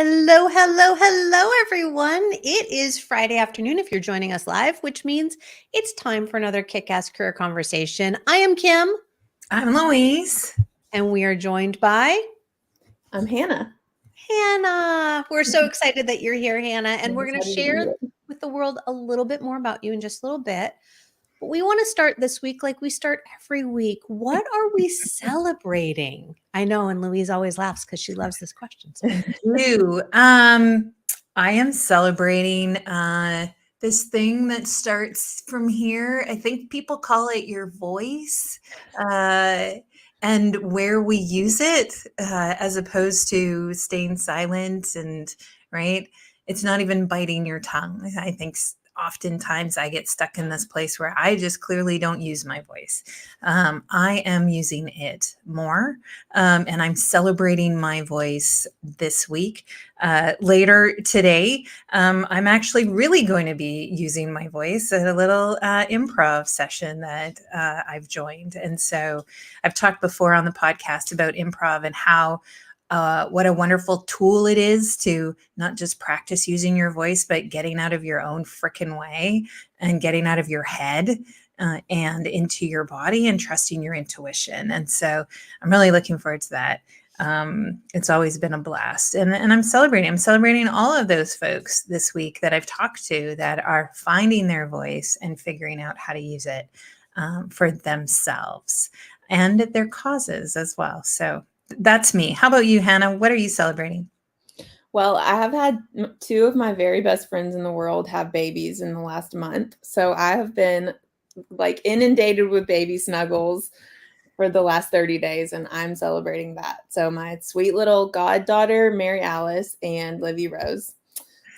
Hello, hello, hello, everyone. It is Friday afternoon if you're joining us live, which means it's time for another Kickass Career Conversation. I am Kim. I'm Louise. And we are joined by I'm Hannah. Hannah. We're so excited that you're here, Hannah. And we're going to share with the world a little bit more about you in just a little bit. But we want to start this week like we start every week. What are we celebrating? I know, and Louise always laughs because she loves this question. I am celebrating this thing that starts from here. I think people call it your voice and where we use it as opposed to staying silent and right. It's not even biting your tongue. I think oftentimes I get stuck in this place where I just clearly don't use my voice. I am using it more, and I'm celebrating my voice this week. Later today, I'm actually really going to be using my voice at a little improv session that I've joined. And so I've talked before on the podcast about improv and how what a wonderful tool it is to not just practice using your voice, but getting out of your own frickin' way and getting out of your head and into your body and trusting your intuition. And so I'm really looking forward to that. It's always been a blast. And I'm celebrating all of those folks this week that I've talked to that are finding their voice and figuring out how to use it for themselves and their causes as well. So that's me. How about you, Hannah? What are you celebrating? Well, I have had two of my very best friends in the world have babies in the last month. So I have been like inundated with baby snuggles for the last 30 days, and I'm celebrating that. So my sweet little goddaughter, Mary Alice, and Livy Rose.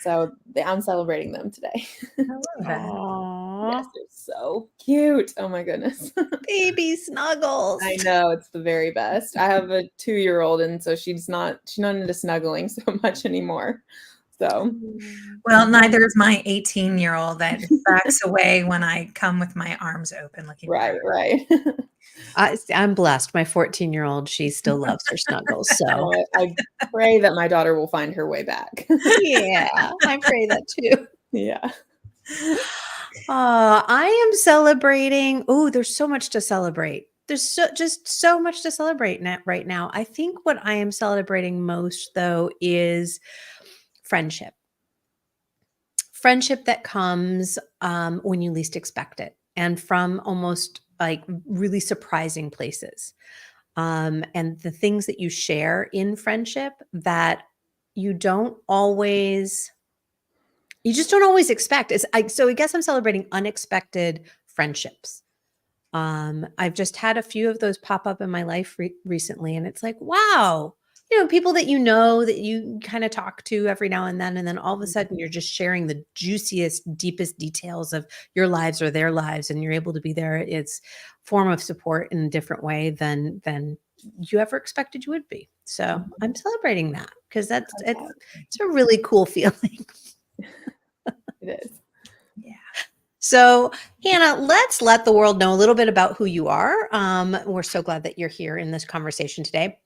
So I'm celebrating them today. I love that. Aww. Yes, they're so cute. Oh my goodness. Baby snuggles. I know, it's the very best. I have a 2-year-old, and so she's not into snuggling so much anymore. So, well, neither is my 18-year-old that backs away when I come with my arms open looking. Right. I'm blessed. My 14-year-old, she still loves her snuggles. So I pray that my daughter will find her way back. Yeah, I pray that too. Yeah. I am celebrating. Oh, there's so much to celebrate. There's just so much to celebrate right now. I think what I am celebrating most, though, is friendship. Friendship that comes when you least expect it and from almost like really surprising places. And the things that you share in friendship that you just don't always expect. So I guess I'm celebrating unexpected friendships. I've just had a few of those pop up in my life recently, and it's like, wow, people that that you kind of talk to every now and then all of a sudden you're just sharing the juiciest, deepest details of your lives or their lives, and you're able to be there. It's a form of support in a different way than you ever expected you would be. So I'm celebrating that because it's a really cool feeling. It is. Yeah. So, Hannah, let's let the world know a little bit about who you are. We're so glad that you're here in this conversation today.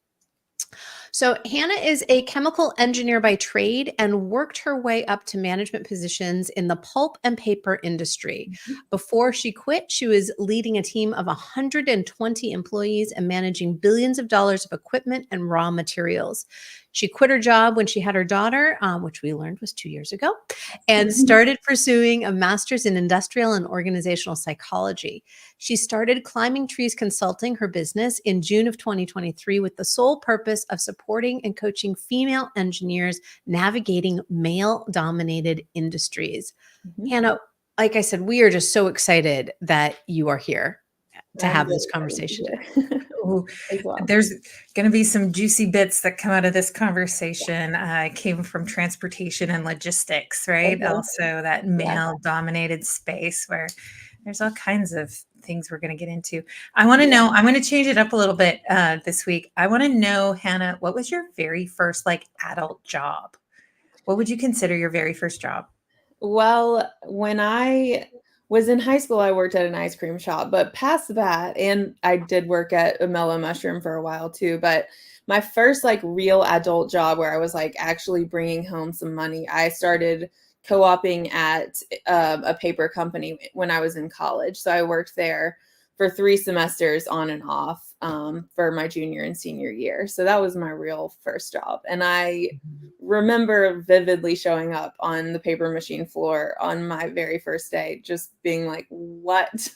So Hannah is a chemical engineer by trade and worked her way up to management positions in the pulp and paper industry. Before she quit, she was leading a team of 120 employees and managing billions of dollars of equipment and raw materials. She quit her job when she had her daughter, which we learned was 2 years ago, and started pursuing a master's in industrial and organizational psychology. She started Climbing Trees Consulting, her business, in June of 2023 with the sole purpose of supporting and coaching female engineers navigating male-dominated industries. Hannah, like I said, we are just so excited that you are here to have this conversation. Ooh, there's going to be some juicy bits that come out of this conversation. I came from transportation and logistics, right? Also that male-dominated space where there's all kinds of things we're going to get into. I want to know, I'm going to change it up a little bit this week. I want to know, Hannah, what was your very first adult job? What would you consider your very first job? Well, when I was in high school, I worked at an ice cream shop, but past that, and I did work at a Mellow Mushroom for a while too, but my first like real adult job where I was like actually bringing home some money, I started co-oping at a paper company when I was in college. So I worked there for 3 semesters on and off for my junior and senior year. So that was my real first job. And I remember vividly showing up on the paper machine floor on my very first day, just being like, what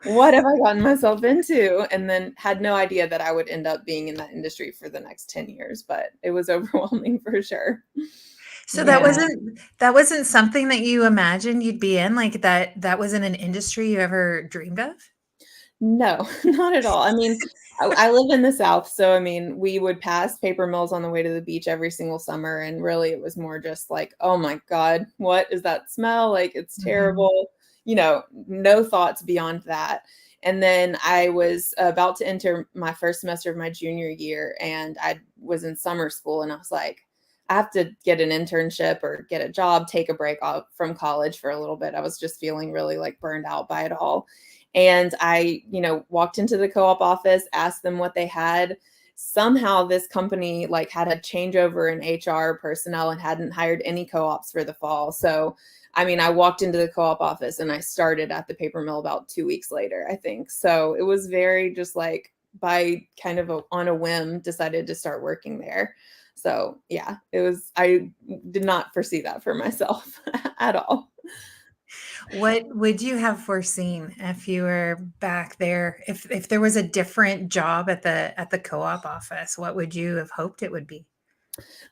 have I gotten myself into? And then had no idea that I would end up being in that industry for the next 10 years, but it was overwhelming for sure. So Yeah. that wasn't something that you imagined you'd be in, like that wasn't an industry you ever dreamed of? No, not at all. I mean, I live in the South, so I mean, we would pass paper mills on the way to the beach every single summer, and really it was more just like, "Oh my God, what is that smell? Like, it's Mhm. terrible." No thoughts beyond that. And then I was about to enter my first semester of my junior year, and I was in summer school, and I was like, I have to get an internship or get a job, take a break off from college for a little bit. I was just feeling really like burned out by it all. And I, walked into the co-op office, asked them what they had. Somehow this company like had a changeover in HR personnel and hadn't hired any co-ops for the fall. So, I mean, I walked into the co-op office and I started at the paper mill about 2 weeks later, I think. So it was very just like by kind of on a whim decided to start working there. So yeah, I did not foresee that for myself at all. What would you have foreseen if you were back there? If there was a different job at the co-op office, what would you have hoped it would be?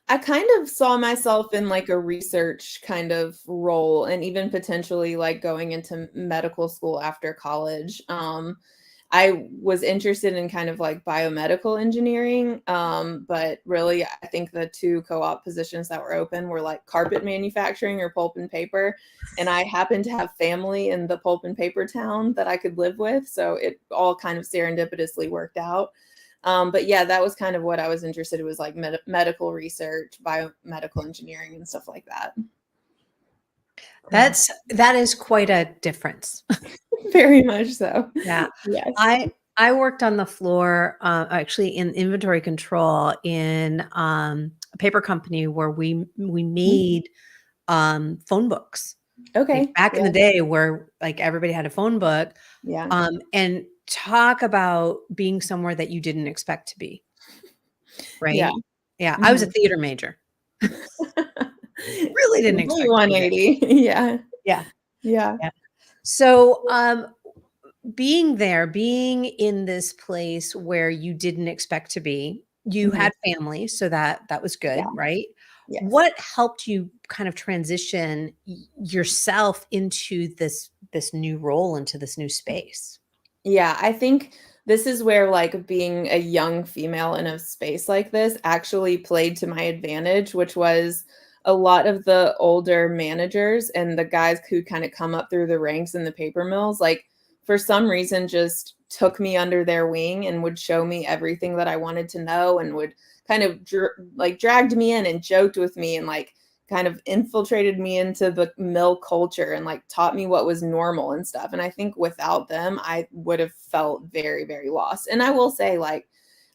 I kind of saw myself in like a research kind of role and even potentially like going into medical school after college. I was interested in kind of like biomedical engineering, but really, I think the 2 co-op positions that were open were like carpet manufacturing or pulp and paper. And I happened to have family in the pulp and paper town that I could live with. So it all kind of serendipitously worked out. But yeah, that was kind of what I was interested in was like medical research, biomedical engineering and stuff like that. That is quite a difference. Very much so. Yeah. Yes. I worked on the floor, actually in inventory control in a paper company where we made phone books. Like Okay. back in the Yeah. day where like everybody had a phone book, Yeah. and talk about being somewhere that you didn't expect to be, Yeah. right? Yeah, I was a Mhm. theater major. Really didn't Complete expect to be there. 180. Yeah. Yeah, Yeah. yeah. So, being there, being in this place where you didn't expect to be, you Mhm. had family, so that was good, Yeah. right? Yes. What helped you kind of transition yourself into this new role, into this new space? Yeah, I think this is where like being a young female in a space like this actually played to my advantage, which was a lot of the older managers and the guys who kind of come up through the ranks in the paper mills, like for some reason just took me under their wing and would show me everything that I wanted to know and would kind of like dragged me in and joked with me and like kind of infiltrated me into the mill culture and like taught me what was normal and stuff. And I think without them, I would have felt very, very lost. And I will say, like,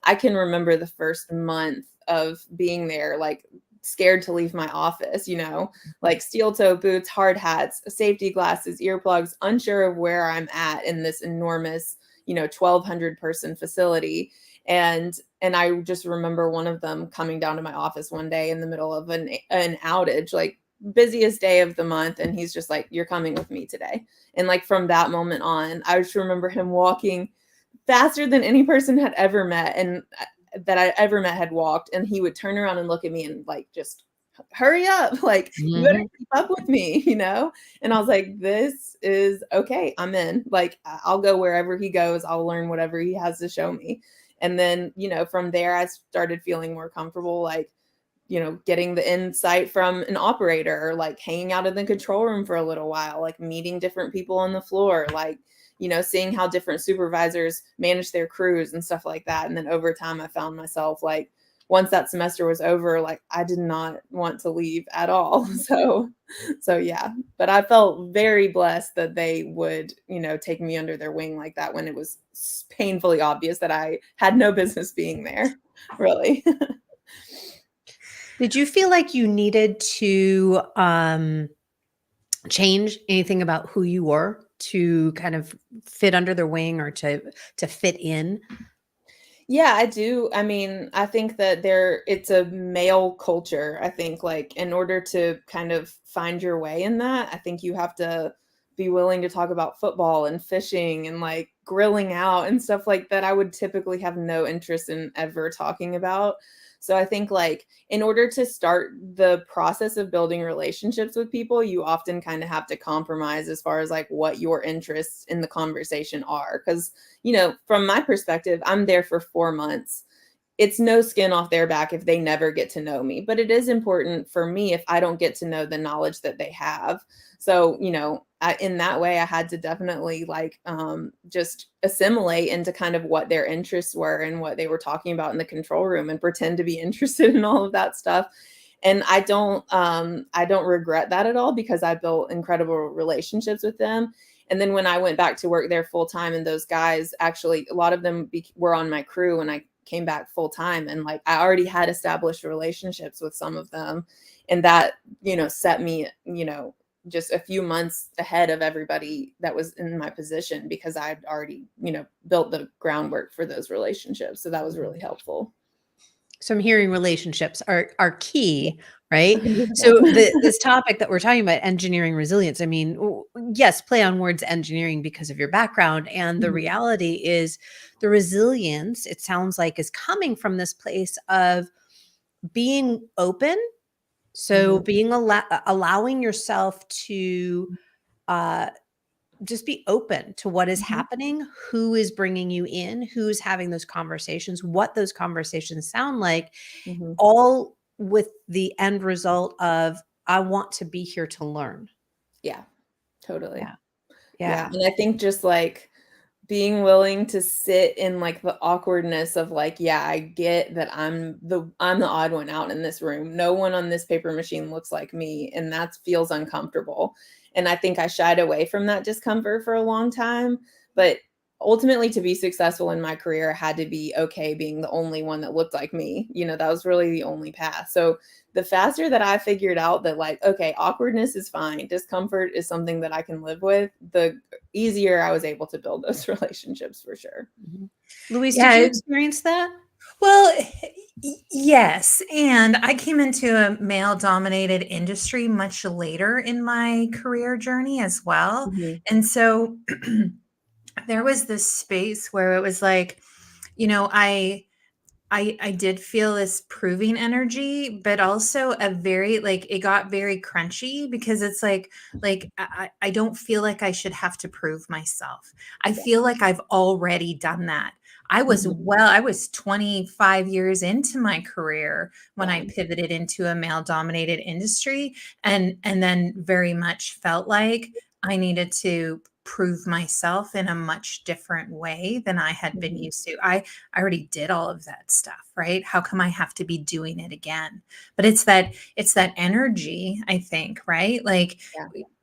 I can remember the first month of being there, like, scared to leave my office, like steel toe boots, hard hats, safety glasses, earplugs, unsure of where I'm at in this enormous, 1,200 person facility. And I just remember one of them coming down to my office one day in the middle of an outage, like busiest day of the month, and he's just like, "You're coming with me today." And like from that moment on, I just remember him walking faster than any person had ever met and that I ever met had walked, and he would turn around and look at me and like just hurry up, like you better Mhm. keep up with me. And I was like, this is okay, I'm in, like I'll go wherever he goes, I'll learn whatever he has to show me. And then from there I started feeling more comfortable, like getting the insight from an operator or like hanging out in the control room for a little while, like meeting different people on the floor, like seeing how different supervisors manage their crews and stuff like that. And then over time I found myself like once that semester was over, like I did not want to leave at all. So yeah, but I felt very blessed that they would, take me under their wing like that when it was painfully obvious that I had no business being there. Really. Did you feel like you needed to change anything about who you were to kind of fit under their wing or to fit in? Yeah, I do. I mean, I think that it's a male culture. I think like in order to kind of find your way in that, I think you have to be willing to talk about football and fishing and like grilling out and stuff like that I would typically have no interest in ever talking about. So I think like in order to start the process of building relationships with people, you often kind of have to compromise as far as like what your interests in the conversation are. Because from my perspective, I'm there for 4 months. It's no skin off their back if they never get to know me, but it is important for me if I don't get to know the knowledge that they have. So, in that way, I had to definitely like just assimilate into kind of what their interests were and what they were talking about in the control room and pretend to be interested in all of that stuff. And I don't regret that at all because I built incredible relationships with them. And then when I went back to work there full time, and those guys actually, a lot of them were on my crew when I came back full time, and like I already had established relationships with some of them, and that set me just a few months ahead of everybody that was in my position because I'd already built the groundwork for those relationships. So that was really helpful. So I'm hearing relationships are key, right? So 100%. this topic that we're talking about, engineering resilience, I mean, yes, play on words engineering because of your background. And the Mhm. reality is the resilience, it sounds like, is coming from this place of being open. So Mhm. being allowing yourself to uh, just be open to what is Mhm. happening, who is bringing you in, who's having those conversations, what those conversations sound like, Mhm. all with the end result of, I want to be here to learn. Yeah, totally. Yeah. Yeah, Yeah. and I think just like being willing to sit in like the awkwardness of like, yeah, I get that I'm the odd one out in this room. No one on this paper machine looks like me, and that feels uncomfortable. And I think I shied away from that discomfort for a long time, but ultimately to be successful in my career, I had to be okay being the only one that looked like me. That was really the only path. So the faster that I figured out that like, okay, awkwardness is fine, discomfort is something that I can live with, the easier I was able to build those relationships for sure. Mhm. Louise, did you Yeah. experience that? Well, yes. And I came into a male dominated industry much later in my career journey as well. Mhm. And so there was this space where it was like, you know, I did feel this proving energy, but also a very like it got very crunchy because it's like I don't feel like I should have to prove myself. I Yeah. feel like I've already done that. Mhm. I was 25 years into my career when I Wow. pivoted into a male dominated industry and then very much felt like I needed to prove myself in a much different way than I had been Mhm. used to. I already did all of that stuff, right? How come I have to be doing it again? But it's that energy, I think, right? Like,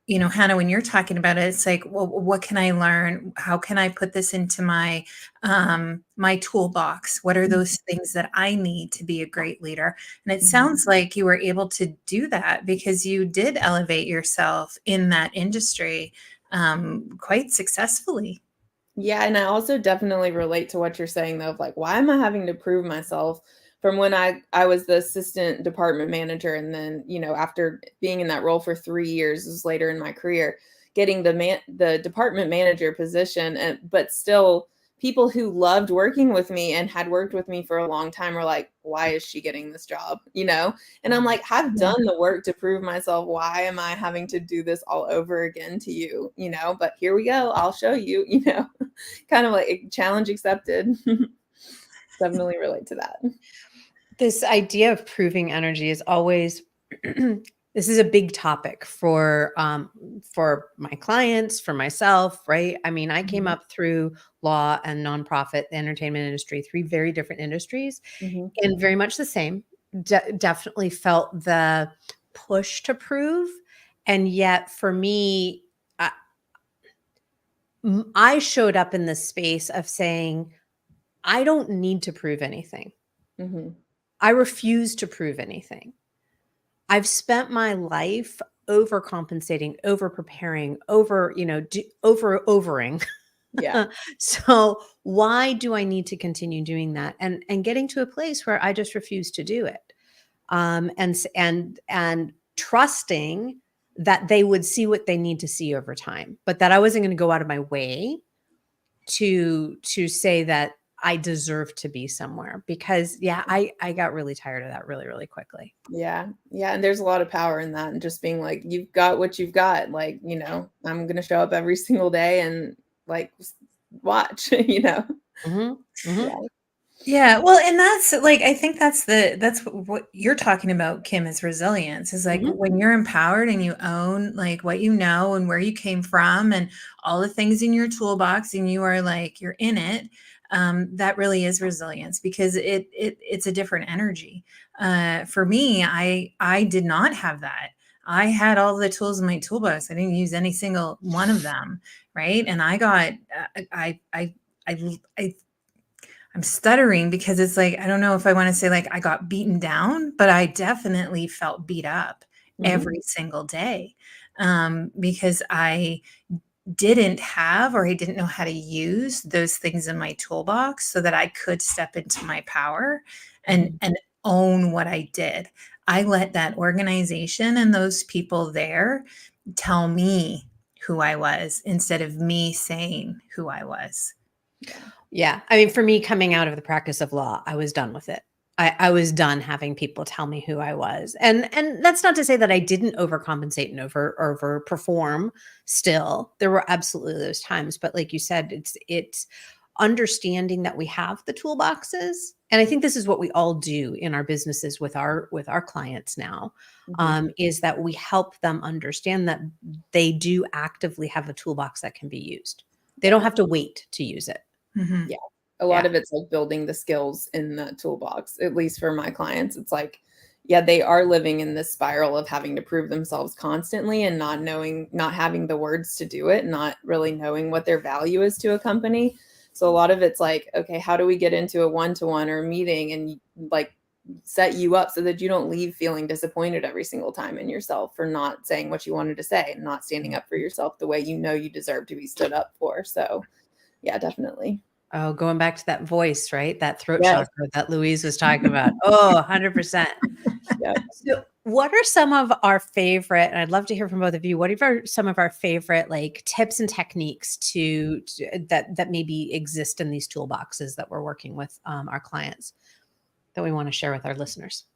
Yeah. Hannah, when you're talking about it, it's like, well, what can I learn? How can I put this into my toolbox? What are Mhm. those things that I need to be a great leader? And it Mhm. sounds like you were able to do that because you did elevate yourself in that industry quite successfully. Yeah, and I also definitely relate to what you're saying though, of like, why am I having to prove myself from when I was the assistant department manager, and then, after being in that role for 3 years, this was later in my career, getting the department manager position, and but still people who loved working with me and had worked with me for a long time were like, why is she getting this job? And I'm like, I've Yeah. done the work to prove myself. Why am I having to do this all over again to you? But here we go. I'll show you, kind of like challenge accepted. Definitely relate to that. This idea of proving energy is always this is a big topic for my clients, for myself, right? I mean, I came Mhm. up through law and nonprofit, the entertainment industry, three very different industries, Mhm. and very much the same. Definitely felt the push to prove, and yet for me, I showed up in this space of saying, I don't need to prove anything. Mhm. I refuse to prove anything. I've spent my life overcompensating, over preparing, overing. Yeah. So why do I need to continue doing that? And getting to a place where I just refuse to do it. And trusting that they would see what they need to see over time, but that I wasn't going to go out of my way to say that I deserve to be somewhere, because I got really tired of that really, really quickly. Yeah. Yeah. And there's a lot of power in that. And just being like, you've got what you've got. Like, I'm going to show up every single day and like watch, Hmm. Hmm. Yeah. Yeah, well, and that's like I think that's what you're talking about, Kim, is resilience. Is like Hmm. when you're empowered and you own like what you know and where you came from and all the things in your toolbox, and you are like you're in it. That really is resilience, because it's a different energy. For me, I did not have that. I had all the tools in my toolbox. I didn't use any single one of them, right? And I got I I'm stuttering because it's like, I don't know if I want to say like I got beaten down, but I definitely felt beat up Mhm. every single day, because I didn't have, or I didn't know how to use those things in my toolbox so that I could step into my power and own what I did. I let that organization and those people there tell me who I was instead of me saying who I was. Yeah. Yeah. I mean, for me, coming out of the practice of law, I was done with it. I was done having people tell me who I was. And that's not to say that I didn't overcompensate and overperform still. There were absolutely those times. But like you said, it's understanding that we have the toolboxes. And I think this is what we all do in our businesses with our clients now, Mhm. is that we help them understand that they do actively have a toolbox that can be used. They don't Yeah. have to wait to use it. Mhm. Yeah. A lot Yeah. of it's like building the skills in that toolbox, at least for my clients. It's like, yeah, they are living in this spiral of having to prove themselves constantly and not having the words to do it, not really knowing what their value is to a company. So a lot of it's like, okay, how do we get into a one-to-one or a meeting and like set you up so that you don't leave feeling disappointed every single time in yourself for not saying what you wanted to say and not standing up for yourself the way you deserve to be stood up for. So yeah, definitely. Oh, going back to that voice, right? That throat Yes. chakra that Louise was talking about. Oh, 100%. Yeah. So, what are some of our favorite, and I'd love to hear from both of you, what are some of our favorite like tips and techniques that maybe exist in these toolboxes that we're working with our clients that we want to share with our listeners?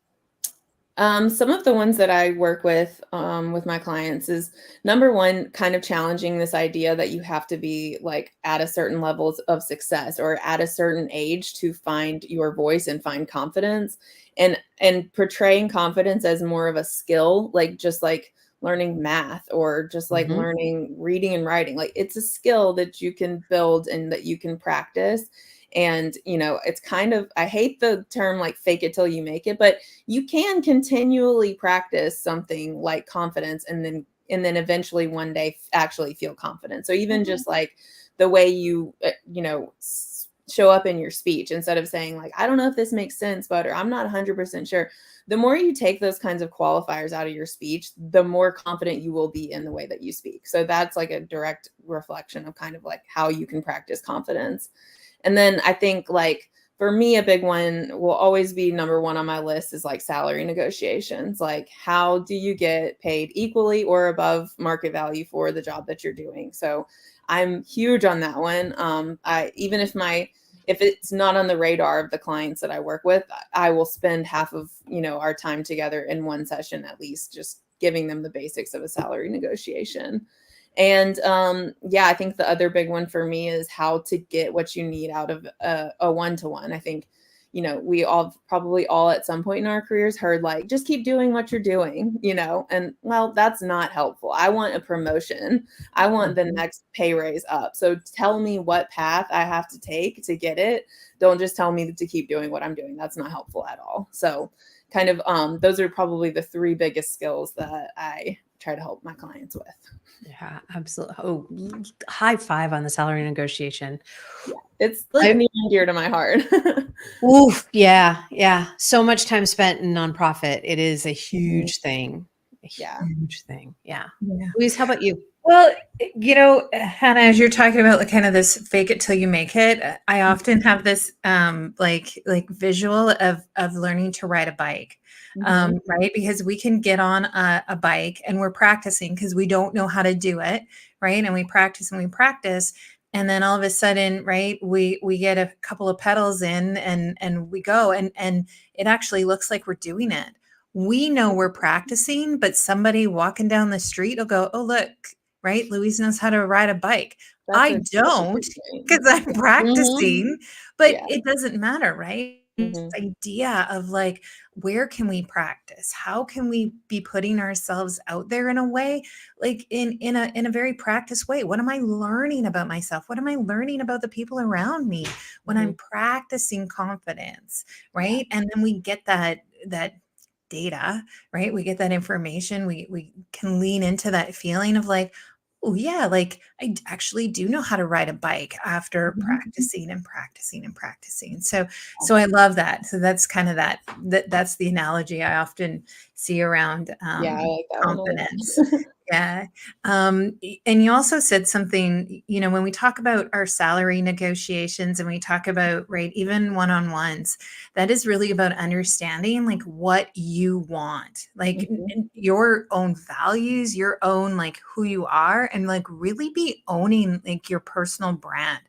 Some of the ones that I work with my clients is number one, kind of challenging this idea that you have to be like at a certain levels of success or at a certain age to find your voice and find confidence, and portraying confidence as more of a skill, like just like learning math or just like Hmm. learning reading and writing. Like it's a skill that you can build and that you can practice. And it's kind of, I hate the term like fake it till you make it, but you can continually practice something like confidence and then eventually one day actually feel confident. So even Hmm. just like the way you show up in your speech, instead of saying like, I don't know if this makes sense, but, or I'm not 100% sure, the more you take those kinds of qualifiers out of your speech, the more confident you will be in the way that you speak. So that's like a direct reflection of kind of like how you can practice confidence. And then I think like for me, a big one will always be number one on my list is like salary negotiations. Like, how do you get paid equally or above market value for the job that you're doing? So I'm huge on that one. I even if it's not on the radar of the clients that I work with, I will spend half of our time together in one session at least, just giving them the basics of a salary negotiation. And yeah, I think the other big one for me is how to get what you need out of a one-to-one. I think, we all probably all at some point in our careers heard like, just keep doing what you're doing, and well, that's not helpful. I want a promotion. I want the Hmm. next pay raise up. So tell me what path I have to take to get it. Don't just tell me to keep doing what I'm doing. That's not helpful at all. So kind of those are probably the three biggest skills that I try to help my clients with. Yeah, absolutely. Oh, high five on the salary negotiation. Yeah, it's like near and dear to my heart. Oof, yeah, yeah. So much time spent in nonprofit. It is a huge thing. A Yeah. huge thing. Yeah. Yeah. Louise, how about you? Well, Hannah, as you're talking about like kind of this fake it till you make it, I often have this like visual of learning to ride a bike. Right? Because we can get on a bike and we're practicing because we don't know how to do it, right? And we practice and we practice. And then all of a sudden, right, we get a couple of pedals in and we go and it actually looks like we're doing it. We know we're practicing, but somebody walking down the street will go, oh, look, right? Louise knows how to ride a bike. That's I a don't great point. because I'm practicing, but Yeah. it doesn't matter, right? This idea of like, where can we practice? How can we be putting ourselves out there in a way, like in a very practiced way? What am I learning about myself? What am I learning about the people around me when I'm practicing confidence, right? And then we get that data, right? We get that information. We can lean into that feeling of like, oh yeah, like I actually do know how to ride a bike after practicing and practicing and practicing. So I love that. So that's kind of that's the analogy I often see around Yeah, I like that confidence. one. Yeah. And you also said something, when we talk about our salary negotiations and we talk about, right, even one-on-ones, that is really about understanding like what you want, like your own values, your own, like who you are, and like really be owning like your personal brand,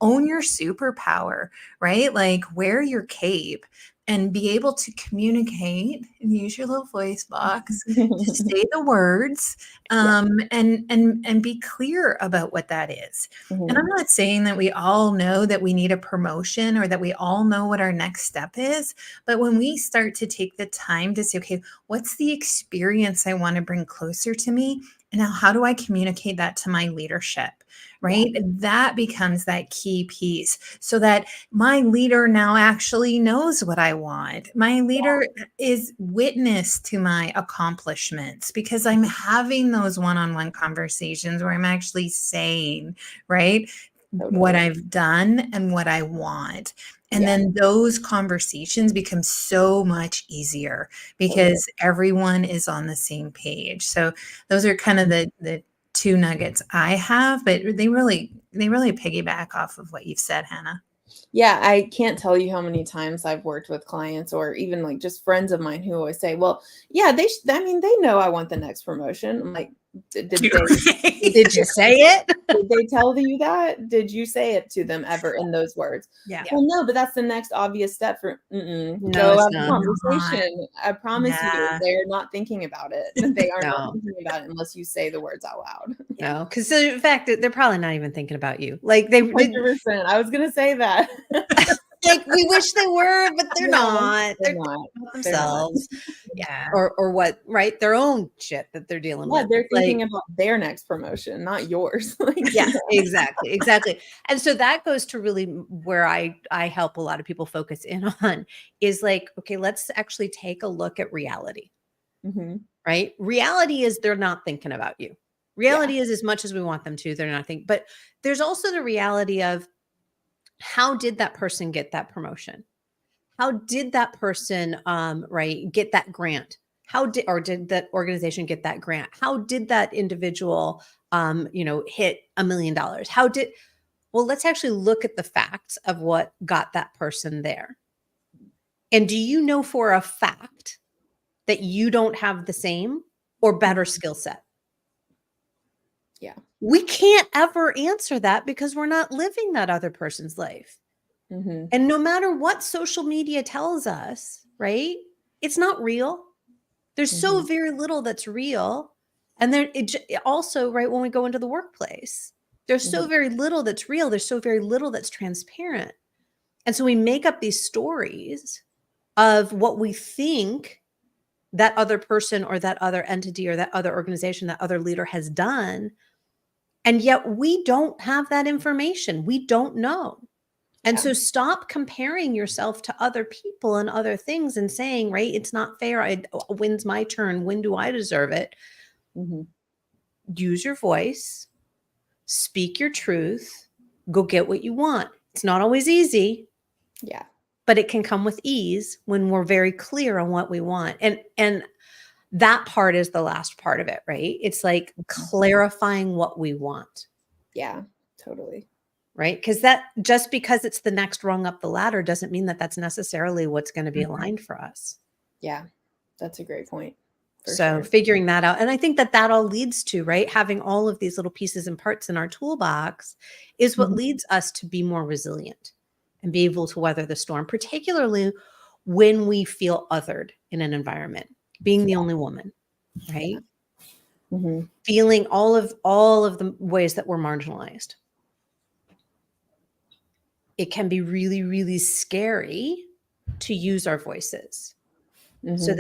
own your superpower, right? Like wear your cape and be able to communicate and use your little voice box to say the words and be clear about what that is. And I'm not saying that we all know that we need a promotion or that we all know what our next step is, but when we start to take the time to say, okay, what's the experience I want to bring closer to me? And now how do I communicate that to my leadership? Right? That becomes that key piece so that my leader now actually knows what I want. My leader is witness to my accomplishments because I'm having those one-on-one conversations where I'm actually saying, right, what I've done and what I want. And then those conversations become so much easier because everyone is on the same page. So those are kind of the two nuggets I have, but they really piggyback off of what you've said, Hannah. Yeah, I can't tell you how many times I've worked with clients or even like just friends of mine who always say, well, yeah, they know I want the next promotion. I'm like, did you say it? Did they tell you that? Did you say it to them ever in those words? Yeah. Well, no, but that's the next obvious step for No, go have it's a not. conversation. I promise you, they're not thinking about it. They are not No. thinking about it unless you say the words out loud. No, because in fact, they're probably not even thinking about you. Like they 100%. I was gonna say that. like we wish they were, but they're No, not. they're They're not. themselves. Yeah. Or what, right? Their own shit that they're dealing with. They're thinking like, about their next promotion, not yours. yeah, exactly. And so that goes to really where I help a lot of people focus in on is like, okay, let's actually take a look at reality. Right? Reality is they're not thinking about you. Reality is as much as we want them to, they're not thinking. But there's also the reality of how did that person get that promotion? How did that person right get that grant? Did that organization get that grant? How did that individual hit $1 million? Well, let's actually look at the facts of what got that person there. And do you know for a fact that you don't have the same or better skill set? Yeah. We can't ever answer that because we're not living that other person's life. And no matter what social media tells us, right? It's not real. There's so very little that's real. And then also, right, when we go into the workplace, there's so very little that's real. There's so very little that's transparent. And so we make up these stories of what we think that other person or that other entity or that other organization, that other leader has done. And yet we don't have that information. We don't know. And so stop comparing yourself to other people and other things and saying, right, it's not fair. When's my turn? When do I deserve it? Mm-hmm. Use your voice, speak your truth, go get what you want. It's not always easy, Yeah. but it can come with ease when we're very clear on what we want. And that part is the last part of it, right? It's like clarifying what we want, Yeah, totally. right? Because that, just because it's the next rung up the ladder doesn't mean that that's necessarily what's going to be aligned for us. Yeah, that's a great point. So Sure. figuring that out. And I think that that all leads to, right, having all of these little pieces and parts in our toolbox is what Mhm. leads us to be more resilient and be able to weather the storm, particularly when we feel othered in an environment, being the only woman, right? Mm-hmm. Feeling all of the ways that we're marginalized. It can be really, really scary to use our voices. So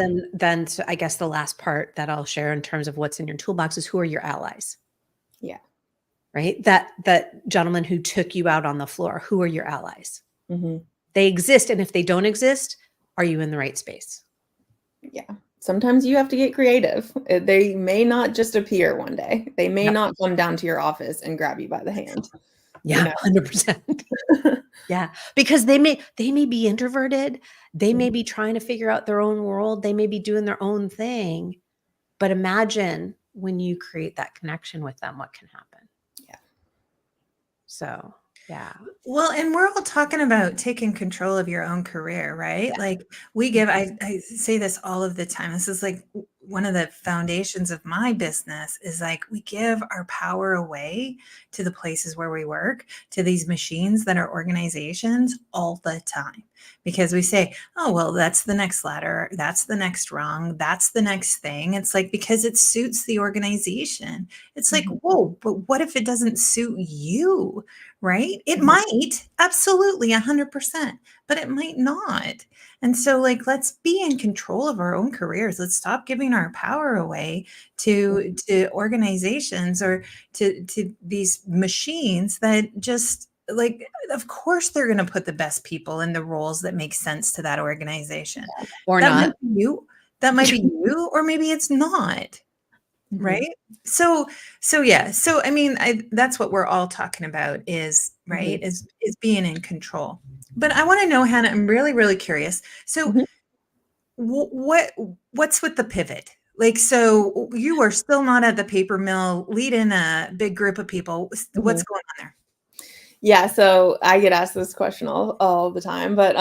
so I guess the last part that I'll share in terms of what's in your toolbox is, who are your allies? Yeah. Right? That gentleman who took you out on the floor, who are your allies? Mm-hmm. They exist. And if they don't exist, are you in the right space? Yeah. Sometimes you have to get creative. They may not just appear one day. They may Yep. not come down to your office and grab you by the hand. Yeah, 100%. Yeah, because they may be introverted. They may be trying to figure out their own world. They may be doing their own thing. But imagine when you create that connection with them, what can happen? Yeah. So, yeah. Well, and we're all talking about taking control of your own career, right? Yeah. Like I say this all of the time. This is like one of the foundations of my business is like we give our power away to the places where we work, to these machines that are organizations all the time. Because we say, oh, well, that's the next ladder. That's the next rung. That's the next thing. It's like, because it suits the organization. It's like, whoa, but what if it doesn't suit you? Right? It might, absolutely 100%, but it might not. And so like, let's be in control of our own careers. Let's stop giving our power away to organizations or to these machines that just like, of course they're going to put the best people in the roles that make sense to that organization. Or That not. might be you. That might be you, or maybe it's not. Right. So yeah. So, I mean, that's what we're all talking about is, right. Is being in control. But I want to know, Hannah, I'm really, really curious. So what's with the pivot? Like, so you are still not at the paper mill leading a big group of people. What's going on there? Yeah, so I get asked this question all the time, but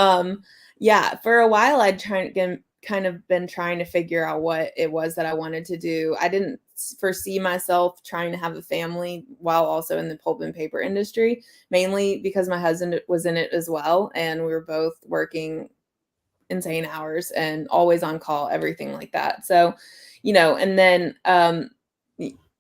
yeah, for a while I'd kind of been trying to figure out what it was that I wanted to do. I didn't foresee myself trying to have a family while also in the pulp and paper industry, mainly because my husband was in it as well, and we were both working insane hours and always on call, everything like that. So, and then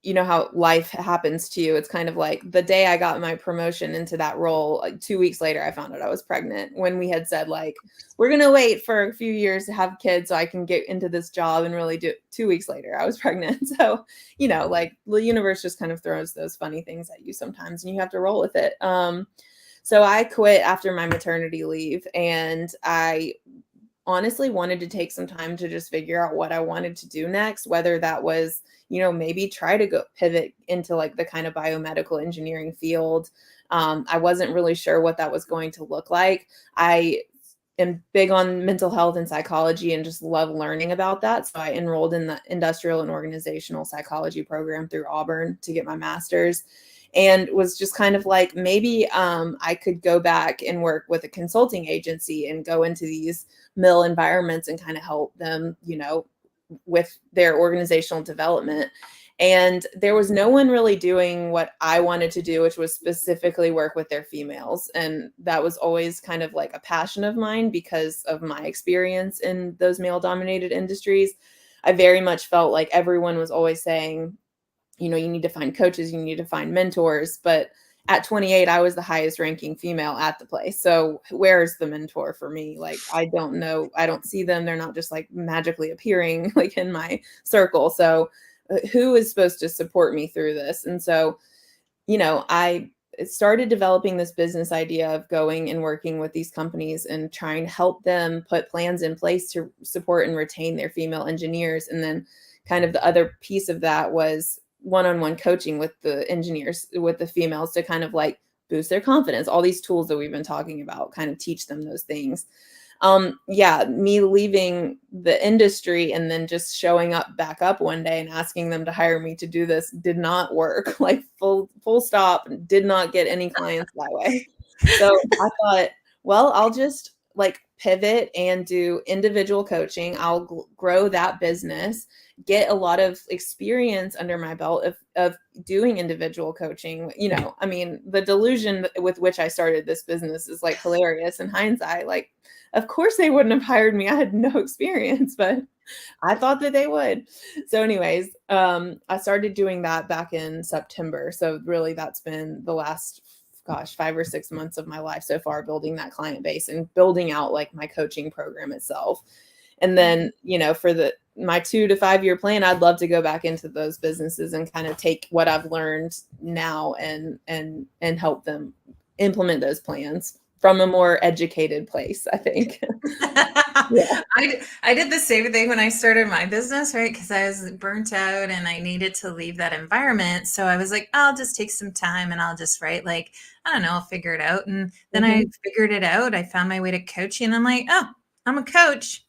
you know how life happens to you. It's kind of like the day I got my promotion into that role, like 2 weeks later, I found out I was pregnant, when we had said, like, we're going to wait for a few years to have kids so I can get into this job, and really do it. 2 weeks later, I was pregnant. So, like the universe just kind of throws those funny things at you sometimes, and you have to roll with it. So I quit after my maternity leave, and I honestly wanted to take some time to just figure out what I wanted to do next, whether that was, maybe try to go pivot into like the kind of biomedical engineering field. I wasn't really sure what that was going to look like. I am big on mental health and psychology and just love learning about that. So I enrolled in the industrial and organizational psychology program through Auburn to get my master's, and was just kind of like, maybe I could go back and work with a consulting agency and go into these mill environments and kind of help them, with their organizational development. And there was no one really doing what I wanted to do, which was specifically work with their females. And that was always kind of like a passion of mine because of my experience in those male dominated industries. I very much felt like everyone was always saying, you need to find coaches, you need to find mentors. But at 28, I was the highest ranking female at the place. So where's the mentor for me? Like, I don't know. I don't see them. They're not just like magically appearing like in my circle. So who is supposed to support me through this? And so, I started developing this business idea of going and working with these companies and trying to help them put plans in place to support and retain their female engineers. And then kind of the other piece of that was one-on-one coaching with the engineers, with the females, to kind of like boost their confidence. All these tools that we've been talking about, kind of teach them those things. Yeah, me leaving the industry and then just showing up back up one day and asking them to hire me to do this did not work. Like full stop, did not get any clients that way. So I thought, well, I'll just like pivot and do individual coaching. I'll grow that business, get a lot of experience under my belt of doing individual coaching. You know, I mean, the delusion with which I started this business is like hilarious in hindsight. Like, of course they wouldn't have hired me. I had no experience, but I thought that they would. So anyways, I started doing that back in September. So really that's been the last, 5 or 6 months of my life so far, building that client base and building out like my coaching program itself. And then, you know, for my 2 to 5 year plan, I'd love to go back into those businesses and kind of take what I've learned now and help them implement those plans from a more educated place, I think. Yeah. I did the same thing when I started my business, right? Because I was burnt out and I needed to leave that environment. So I was like, I'll just take some time and I'll just write, like, I don't know, I'll figure it out. And then I figured it out. I found my way to coaching. I'm like, oh, I'm a coach.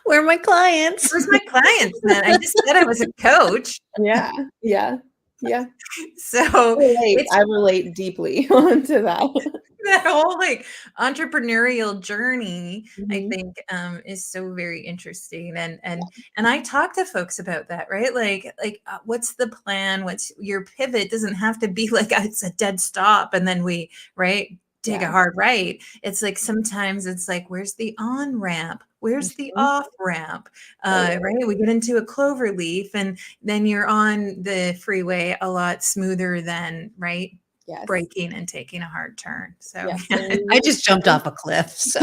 Where are my clients? Where's my clients then? I just said I was a coach. Yeah. So I relate deeply onto that. That whole like entrepreneurial journey, I think, is so very interesting. And I talk to folks about that, right? Like what's the plan? What's your pivot? Doesn't have to be like it's a dead stop and then we take a hard right. It's like sometimes it's like, where's the on ramp? Where's the off ramp? Right? We get into a clover leaf and then you're on the freeway a lot smoother than braking and taking a hard turn. So I just jumped off a cliff. So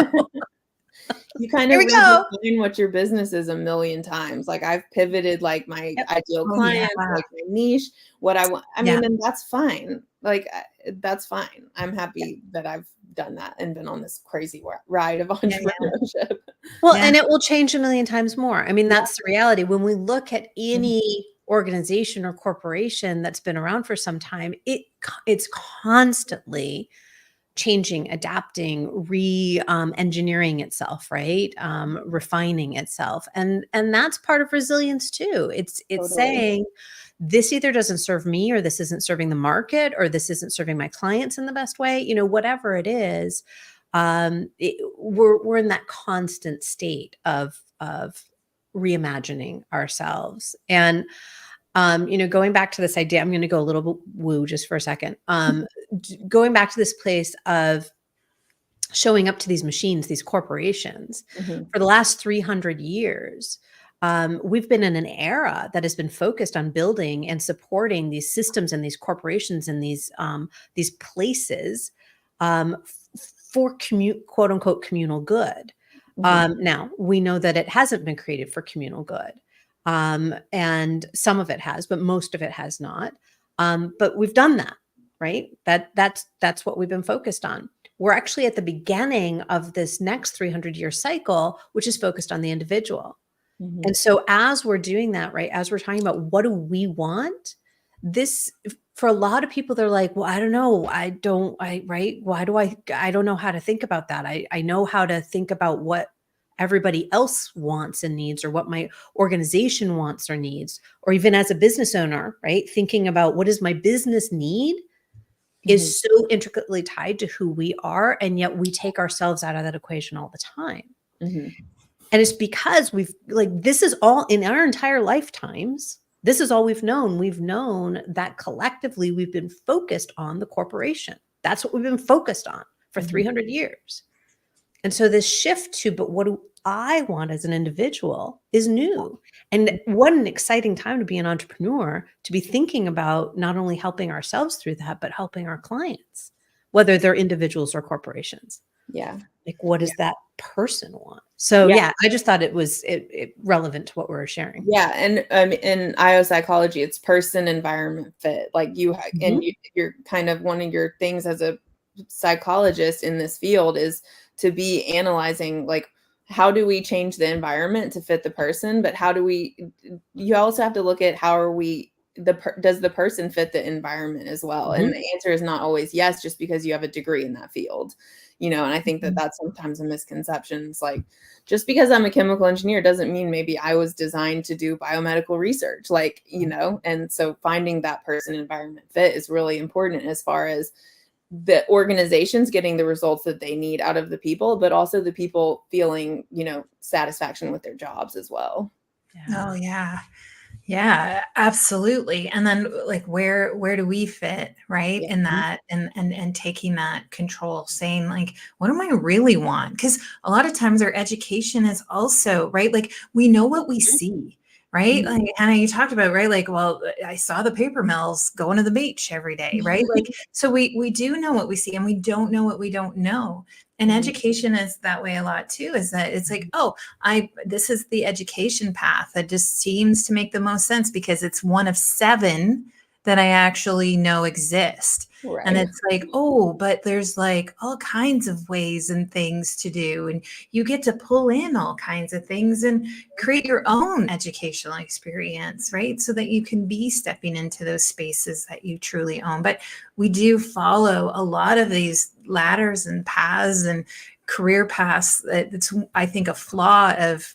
you kind of redefine what your business is a million times. Like I've pivoted like my ideal client, like my niche, what I want. I mean, and that's fine. Like that's fine. I'm happy that I've done that and been on this crazy ride of entrepreneurship. Well, and it will change a million times more. I mean, that's the reality. When we look at any organization or corporation that's been around for some time, it's constantly changing, adapting, engineering itself, right? Refining itself. And that's part of resilience too. It's saying this either doesn't serve me, or this isn't serving the market, or this isn't serving my clients in the best way, you know, whatever it is. We're in that constant state of reimagining ourselves. And you know, going back to this idea, I'm going to go a little woo just for a second. Going back to this place of showing up to these machines, these corporations, for the last 300 years, we've been in an era that has been focused on building and supporting these systems and these corporations and these places for quote unquote communal good. Now we know that it hasn't been created for communal good. And some of it has, but most of it has not. But we've done that, right? That's what we've been focused on. We're actually at the beginning of this next 300-year cycle, which is focused on the individual. And so as we're doing that, right, as we're talking about what do we want, this, for a lot of people, they're like, well, I don't know. I don't know how to think about that. I know how to think about what everybody else wants and needs, or what my organization wants or needs, or even as a business owner, right? Thinking about what does my business need is so intricately tied to who we are. And yet we take ourselves out of that equation all the time. And it's because this is all in our entire lifetimes. This is all we've known. We've known that collectively we've been focused on the corporation. That's what we've been focused on for 300 years. And so this shift to, but what do I want as an individual is new. And what an exciting time to be an entrepreneur, to be thinking about not only helping ourselves through that, but helping our clients, whether they're individuals or corporations. Yeah. Like, what does that person want? So I just thought it was relevant to what we were sharing. Yeah. And in IO psychology, it's person, environment, fit. Like you're kind of, one of your things as a psychologist in this field is to be analyzing, like, how do we change the environment to fit the person? But you also have to look at how are we, does the person fit the environment as well? Mm-hmm. And the answer is not always yes, just because you have a degree in that field, and I think that that's sometimes a misconception. It's like, just because I'm a chemical engineer doesn't mean maybe I was designed to do biomedical research, and so finding that person environment fit is really important as far as the organizations getting the results that they need out of the people, but also the people feeling, satisfaction with their jobs as well. Oh yeah. Yeah, absolutely. And then like where do we fit, right? Yeah. In that and taking that control, saying like, what do I really want? Because a lot of times our education is also, right? Like we know what we see, right? Mhm. Like Hannah, you talked about, right? Like, well, I saw the paper mills going to the beach every day, right? Like, so we do know what we see and we don't know what we don't know. And Mhm. education is that way a lot too, is that it's like, oh, this is the education path that just seems to make the most sense because it's one of 7 that I actually know exist. Right. And it's like, oh, but there's like all kinds of ways and things to do. And you get to pull in all kinds of things and create your own educational experience, right? So that you can be stepping into those spaces that you truly own. But we do follow a lot of these ladders and paths and career paths. It's, I think, a flaw of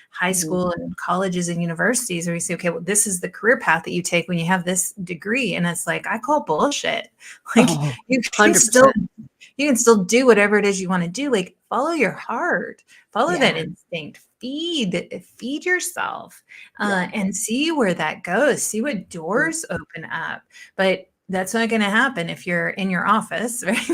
high school and colleges and universities where you say, okay, well, this is the career path that you take when you have this degree. And it's like, I call bullshit. Like you can 100%. still do whatever it is you want to do. Like follow your heart, follow that instinct, feed yourself and see where that goes, see what doors open up. But that's not going to happen if you're in your office, right?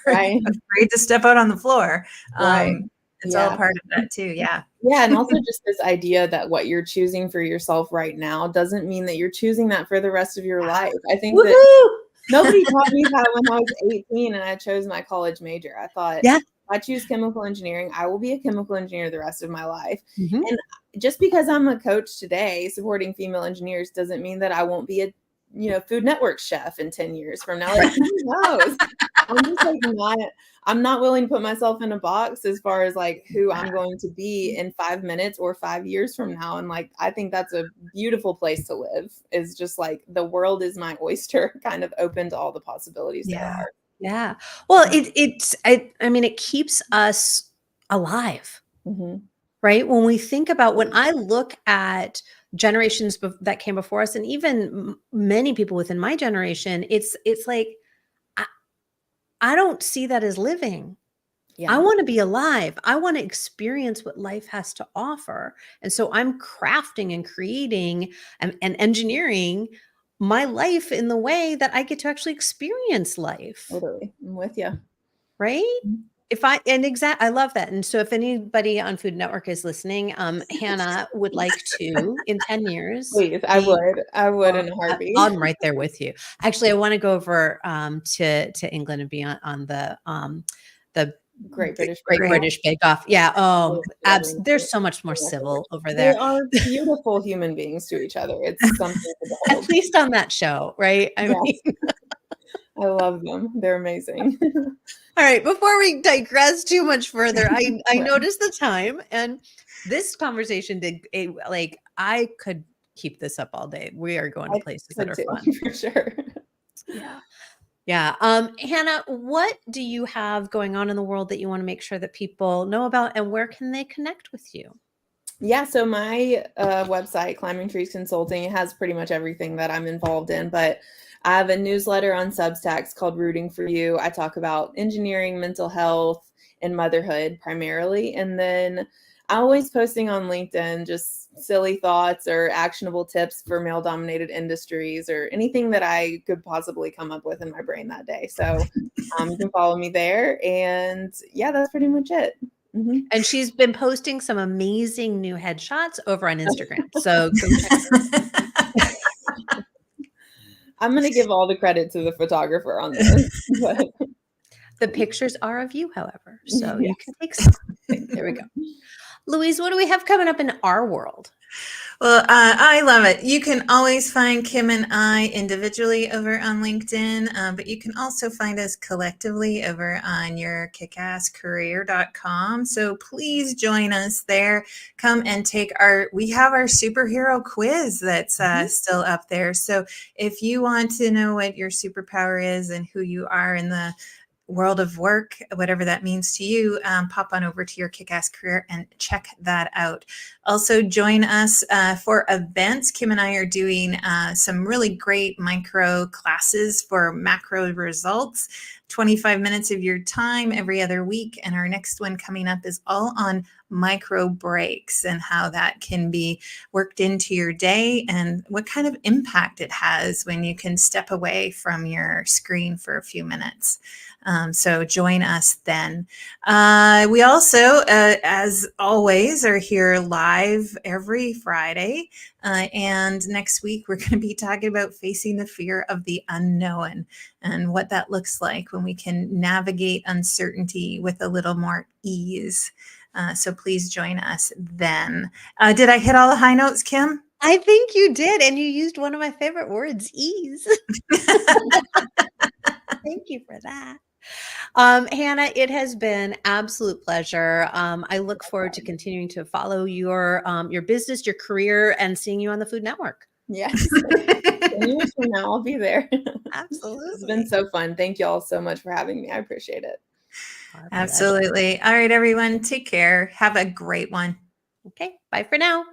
Right. Afraid to step out on the floor. Right. It's all part of that too. Yeah. Yeah. And also just this idea that what you're choosing for yourself right now doesn't mean that you're choosing that for the rest of your life. I think that nobody taught me that when I was 18 and I chose my college major. I thought, if I choose chemical engineering, I will be a chemical engineer the rest of my life. Mm-hmm. And just because I'm a coach today supporting female engineers doesn't mean that I won't be a Food Network chef in 10 years from now. Like, who knows? I'm just like I'm not willing to put myself in a box as far as like who I'm going to be in 5 minutes or 5 years from now. And like, I think that's a beautiful place to live, is just like the world is my oyster, kind of open to all the possibilities there are. Yeah. Well, it keeps us alive, right? When we think about, when I look at generations that came before us, and even many people within my generation, it's like, I don't see that as living. I want to be alive. I want to experience what life has to offer. And so I'm crafting and creating and engineering my life in the way that I get to actually experience life. Totally. I'm with you. Right? I love that. And so if anybody on Food Network is listening, Hannah would like to, in 10 years. Please, I would in a heartbeat. I'm right there with you. Actually, I want to go over to England and be on the Great British Bake Off. Yeah. Oh, they're so much more civil over there. They are beautiful human beings to each other. It's something to behold. At least on that show, right? I mean, I love them. They're amazing. All right. Before we digress too much further, I noticed the time, and this conversation I could keep this up all day. We are going to places that are fun. For sure. Yeah. Yeah. Hannah, what do you have going on in the world that you want to make sure that people know about, and where can they connect with you? Yeah. So my website, Climbing Trees Consulting, has pretty much everything that I'm involved in, but I have a newsletter on Substack called Rooting for You. I talk about engineering, mental health, and motherhood primarily. And then I'm always posting on LinkedIn just silly thoughts or actionable tips for male-dominated industries or anything that I could possibly come up with in my brain that day. So you can follow me there. And yeah, that's pretty much it. Mm-hmm. And she's been posting some amazing new headshots over on Instagram. So go check her. I'm going to give all the credit to the photographer on this. But the pictures are of you, however. So you can take some. There we go. Louise, what do we have coming up in our world? Well, I love it. You can always find Kim and I individually over on LinkedIn, but you can also find us collectively over on your kickasscareer.com. So please join us there. Come and we have our superhero quiz that's still up there. So if you want to know what your superpower is and who you are in the world of work, whatever that means to you, pop on over to your Kickass Career and check that out. Also, join us for events. Kim and I are doing some really great micro classes for macro results, 25 minutes of your time every other week. And our next one coming up is all on micro breaks and how that can be worked into your day and what kind of impact it has when you can step away from your screen for a few minutes. So join us then. We also, as always, are here live every Friday. And next week, we're going to be talking about facing the fear of the unknown and what that looks like when we can navigate uncertainty with a little more ease. So please join us then. Did I hit all the high notes, Kim? I think you did. And you used one of my favorite words, ease. Thank you for that. Hannah, it has been absolute pleasure. I look forward to continuing to follow your business, your career, and seeing you on the Food Network. Yes. 10 years from now, I'll be there. Absolutely. It's been so fun. Thank you all so much for having me. I appreciate it. Absolutely. All right, everyone, take care. Have a great one. Okay, bye for now.